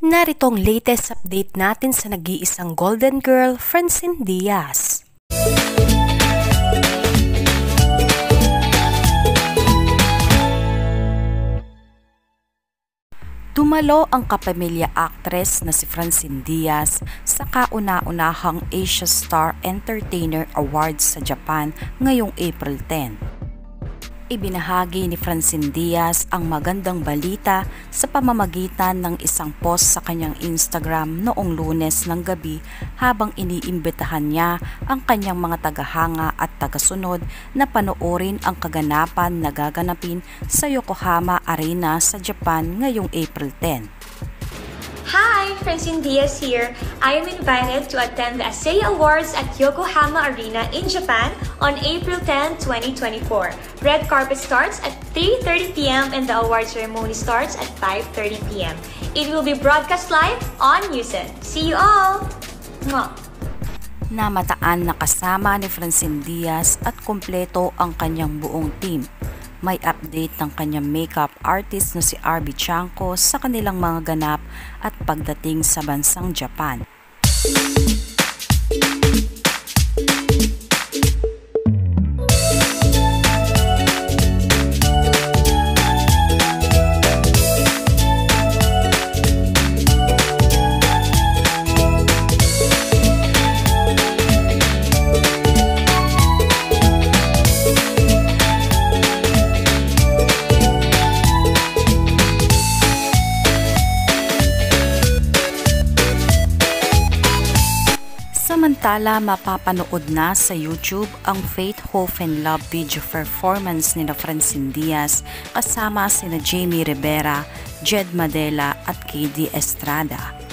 Narito ang latest update natin sa nag-iisang Golden Girl, Francine Diaz. Dumalo ang kapamilya actress na si Francine Diaz sa kauna-unahang Asia Star Entertainer Awards sa Japan ngayong April 10. Ibinahagi ni Francine Diaz ang magandang balita sa pamamagitan ng isang post sa kanyang Instagram noong Lunes ng gabi habang iniimbitahan niya ang kanyang mga tagahanga at tagasunod na panoorin ang kaganapan na gaganapin sa Yokohama Arena sa Japan ngayong April 10. Hi, Francine Diaz here. I am invited to attend the ASEA Awards at Yokohama Arena in Japan on April 10, 2024. Red carpet starts at 3:30 p.m. and the award ceremony starts at 5:30 p.m. It will be broadcast live on Yusen. See you all! Mwah! Namataan na kasama ni Francine Diaz at kumpleto ang kanyang buong team. May update ng kanyang makeup artist na si RB Chanko sa kanilang mga ganap at pagdating sa bansang Japan. Samantala, mapapanood na sa YouTube ang Faith, Hope and Love video performance ni Francine Diaz kasama sina Jamie Rivera, Jed Madela at KD Estrada.